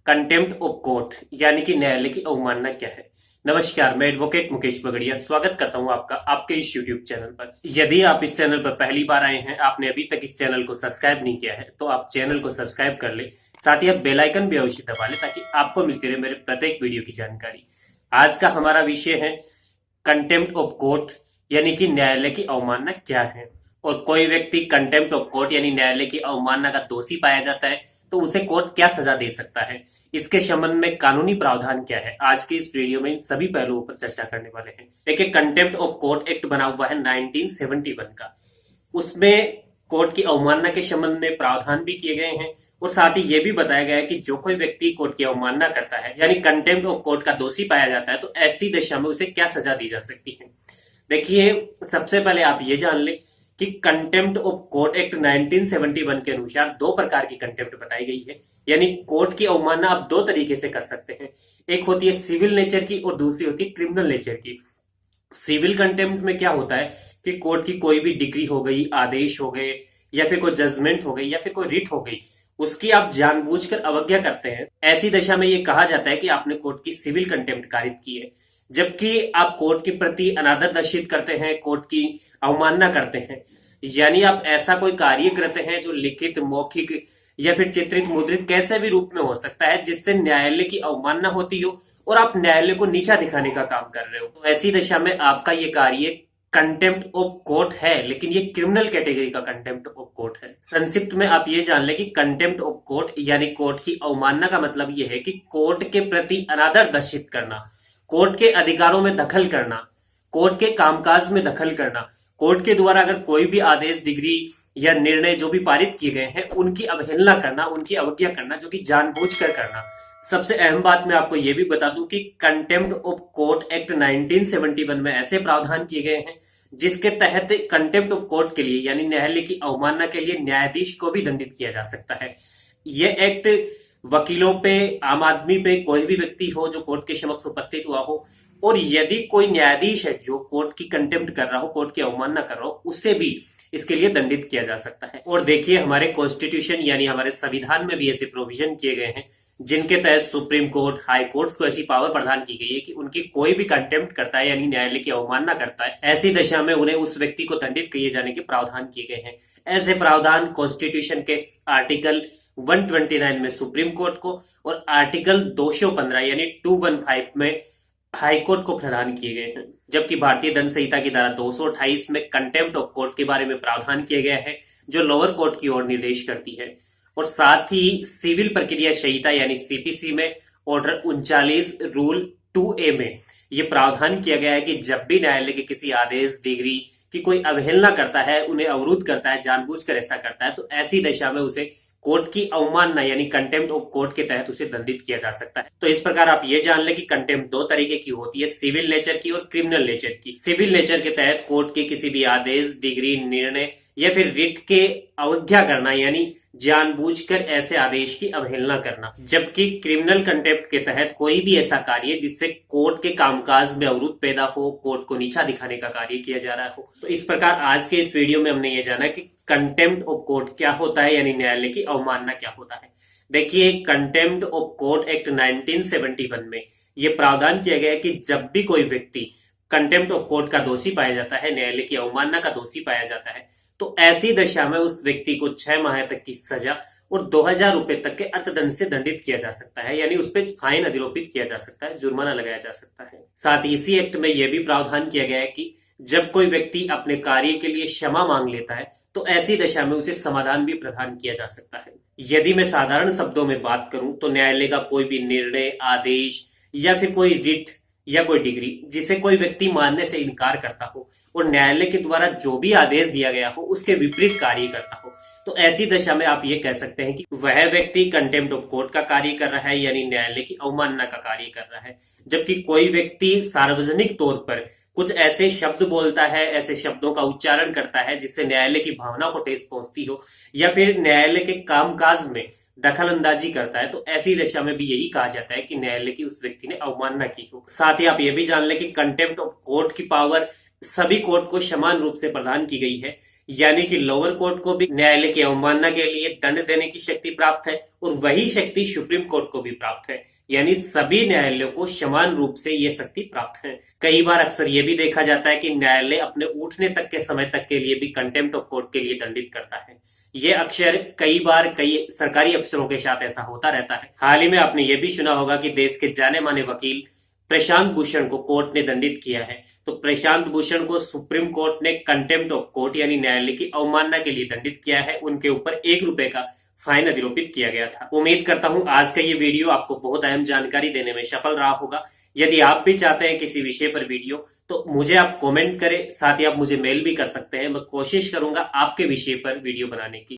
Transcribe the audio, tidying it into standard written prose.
Contempt of court यानी कि न्यायालय की अवमानना क्या है। नमस्कार, मैं एडवोकेट मुकेश बगड़िया स्वागत करता हूं आपका आपके इस यूट्यूब चैनल पर। यदि आप इस चैनल पर पहली बार आए हैं, आपने अभी तक इस चैनल को सब्सक्राइब नहीं किया है, तो आप चैनल को सब्सक्राइब कर ले। साथ ही आप बेल आइकन भी अवश्य दबा ले ताकि आपको मिलती रहे मेरे प्रत्येक वीडियो की जानकारी। आज का हमारा विषय है कंटेम्प्ट ऑफ कोर्ट यानी कि न्यायालय की अवमानना क्या है। और कोई व्यक्ति कंटेम्प्ट ऑफ कोर्ट यानी न्यायालय की अवमानना का दोषी पाया जाता है तो उसे कोर्ट क्या सजा दे सकता है, इसके संबंध में कानूनी प्रावधान क्या है। आज की इस वीडियो में इन सभी पहलुओं पर चर्चा करने वाले हैं। देखिए, कंटेम्प्ट ऑफ कोर्ट एक्ट बना हुआ है 1971 का। उसमें कोर्ट की अवमानना के संबंध में प्रावधान भी किए गए हैं और साथ ही यह भी बताया गया है कि जो कोई व्यक्ति कोर्ट की अवमानना करता है यानी कंटेम्प्ट ऑफ कोर्ट का दोषी पाया जाता है तो ऐसी दशा में उसे क्या सजा दी जा सकती है। देखिए, सबसे पहले आप ये जान ले कि कंटेम्प्ट ऑफ कोर्ट एक्ट 1971 के अनुसार दो प्रकार की कंटेम्प्ट बताई गई है। यानी कोर्ट की अवमानना आप दो तरीके से कर सकते हैं। एक होती है सिविल नेचर की और दूसरी होती है क्रिमिनल नेचर की। सिविल कंटेम्प्ट में क्या होता है कि कोर्ट की कोई भी डिग्री हो गई, आदेश हो गए या फिर कोई जजमेंट हो गई या फिर कोई रिट हो गई, उसकी आप जानबूझकर अवज्ञा करते हैं। ऐसी दशा में यह कहा जाता है कि आपने कोर्ट की सिविल कंटेम्प्ट कारित की है। जबकि आप कोर्ट के प्रति अनादर दर्शित करते हैं, कोर्ट की अवमानना करते हैं, यानी आप ऐसा कोई कार्य करते हैं जो लिखित, मौखिक या फिर चित्रित, मुद्रित कैसे भी रूप में हो सकता है जिससे न्यायालय की अवमानना होती हो और आप न्यायालय को नीचा दिखाने का काम कर रहे हो, तो ऐसी दशा में आपका ये कार्य कंटेम्प्ट ऑफ कोर्ट है, लेकिन ये क्रिमिनल कैटेगरी का कंटेम्प्ट ऑफ कोर्ट है। संक्षिप्त में आप ये जान लें कि कंटेम्प्ट ऑफ कोर्ट यानी कोर्ट की अवमानना का मतलब ये है कि कोर्ट के प्रति अनादर दर्शित करना, कोर्ट के अधिकारों में दखल करना, कोर्ट के कामकाज में दखल करना, कोर्ट के द्वारा अगर कोई भी आदेश, डिग्री या निर्णय जो भी पारित किए गए हैं उनकी अवहेलना करना, उनकी अवज्ञा करना, जो कि जानबूझकर करना। सबसे अहम बात मैं आपको यह भी बता दूं कि कंटेम्प्ट ऑफ कोर्ट एक्ट 1971 में ऐसे प्रावधान किए गए हैं जिसके तहत कंटेम्प्ट ऑफ कोर्ट के लिए यानी न्यायालय की अवमानना के लिए न्यायाधीश को भी दंडित किया जा सकता है। यह एक्ट वकीलों पे, आम आदमी पे, कोई भी व्यक्ति हो जो कोर्ट के समक्ष उपस्थित हुआ हो, और यदि कोई न्यायाधीश है जो कोर्ट की कंटेम्प्ट कर रहा हो, कोर्ट की अवमानना कर रहा हो, उससे भी इसके लिए दंडित किया जा सकता है। और देखिए, हमारे कॉन्स्टिट्यूशन यानी हमारे संविधान में भी ऐसे प्रोविजन किए गए हैं जिनके तहत सुप्रीम कोर्ट, हाई कोर्ट्स को ऐसी पावर प्रदान की गई है कि उनकी कोई भी कंटेम्प्ट करता है यानी न्यायालय की अवमानना करता है, ऐसी दशा में उन्हें उस व्यक्ति को दंडित किए जाने के प्रावधान किए गए हैं। ऐसे प्रावधान कॉन्स्टिट्यूशन के आर्टिकल 129 में सुप्रीम कोर्ट को और आर्टिकल 215 यानी 215 में हाई कोर्ट को प्रदान किए गए हैं। जबकि भारतीय दंड संहिता की धारा 228 में कंटेम्प्ट ऑफ कोर्ट के बारे में प्रावधान किया गया है जो लोअर कोर्ट की ओर निर्देश करती है। और साथ ही सिविल प्रक्रिया संहिता यानी सीपीसी में ऑर्डर 39 रूल 2A में यह प्रावधान किया गया है कि जब भी न्यायालय के किसी आदेश, डिग्री की कोई अवहेलना करता है, उन्हें अवरुद्ध करता है, जानबूझकर ऐसा करता है, तो ऐसी दशा में उसे कोर्ट की अवमानना यानी कंटेम्प्ट ऑफ कोर्ट के तहत उसे दंडित किया जा सकता है। तो इस प्रकार आप ये जान लें कि कंटेम्प्ट दो तरीके की होती है, सिविल नेचर की और क्रिमिनल नेचर की। सिविल नेचर के तहत कोर्ट के किसी भी आदेश, डिग्री, निर्णय या फिर रिट के अवज्ञा करना यानी जानबूझकर ऐसे आदेश की अवहेलना करना। जबकि क्रिमिनल कंटेम्प्ट के तहत कोई भी ऐसा कार्य जिससे कोर्ट के कामकाज में अवरुद्ध पैदा हो, कोर्ट को नीचा दिखाने का कार्य किया जा रहा हो। तो इस प्रकार आज के इस वीडियो में हमने ये जाना कि कंटेम्प्ट ऑफ कोर्ट क्या होता है यानी न्यायालय की अवमानना क्या होता है। देखिए, कंटेम्प्ट ऑफ कोर्ट एक्ट 1971 में यह प्रावधान किया गया है कि जब भी कोई व्यक्ति कंटेम्प्ट ऑफ कोर्ट का दोषी पाया जाता है, न्यायालय की अवमानना का दोषी पाया जाता है, तो ऐसी दशा में उस व्यक्ति को 6 माह तक की सजा और 2000 रुपए तक के अर्थदंड से दंडित किया जा सकता है, यानी उस पर फाइन अधिरोपित किया जा सकता है, जुर्माना लगाया जा सकता है। साथ ही इसी एक्ट में यह भी प्रावधान किया गया है कि जब कोई व्यक्ति अपने कार्य के लिए क्षमा मांग लेता है तो ऐसी दशा में उसे समाधान भी प्रदान किया जा सकता है। यदि मैं साधारण शब्दों में बात करूं तो न्यायालय का कोई भी निर्णय, आदेश या फिर कोई रिट या कोई डिग्री जिसे कोई व्यक्ति मानने से इनकार करता हो और न्यायालय के द्वारा जो भी आदेश दिया गया हो उसके विपरीत कार्य करता हो, तो ऐसी दशा में आप ये कह सकते हैं कि वह व्यक्ति कंटेम्प्ट ऑफ कोर्ट का कार्य कर रहा है यानी न्यायालय की अवमानना का कार्य कर रहा है। जबकि कोई व्यक्ति सार्वजनिक तौर पर कुछ ऐसे शब्द बोलता है, ऐसे शब्दों का उच्चारण करता है जिससे न्यायालय की भावना को ठेस पहुंचती हो या फिर न्यायालय के कामकाज में दखल अंदाजी करता है, तो ऐसी दशा में भी यही कहा जाता है कि न्यायालय की उस व्यक्ति ने अवमानना की हो। साथ ही आप ये भी जान लें कि कंटेम्प्ट ऑफ कोर्ट की पावर सभी कोर्ट को समान रूप से प्रदान की गई है, यानी कि लोअर कोर्ट को भी न्यायालय की अवमानना के लिए दंड देने की शक्ति प्राप्त है और वही शक्ति सुप्रीम कोर्ट को भी प्राप्त है। यानी सभी न्यायालयों को समान रूप से ये शक्ति प्राप्त है। कई बार अक्सर ये भी देखा जाता है कि न्यायालय अपने उठने तक के समय तक के लिए भी कंटेम्प्ट ऑफ कोर्ट के लिए दंडित करता है। ये अक्सर कई बार कई सरकारी अफसरों के साथ ऐसा होता रहता है। हाल ही में आपने ये भी सुना होगा कि देश के जाने माने वकील प्रशांत भूषण को कोर्ट ने दंडित किया है। तो प्रशांत भूषण को सुप्रीम कोर्ट ने कंटेम्प्ट ऑफ कोर्ट यानी न्यायालय की अवमानना के लिए दंडित किया है। उनके ऊपर ₹1 का फाइन अधिरोपित किया गया था। उम्मीद करता हूं आज का ये वीडियो आपको बहुत अहम जानकारी देने में सफल रहा होगा। यदि आप भी चाहते हैं किसी विषय पर वीडियो तो मुझे आप कमेंट करें, साथ ही आप मुझे मेल भी कर सकते हैं। मैं कोशिश करूंगा आपके विषय पर वीडियो बनाने की।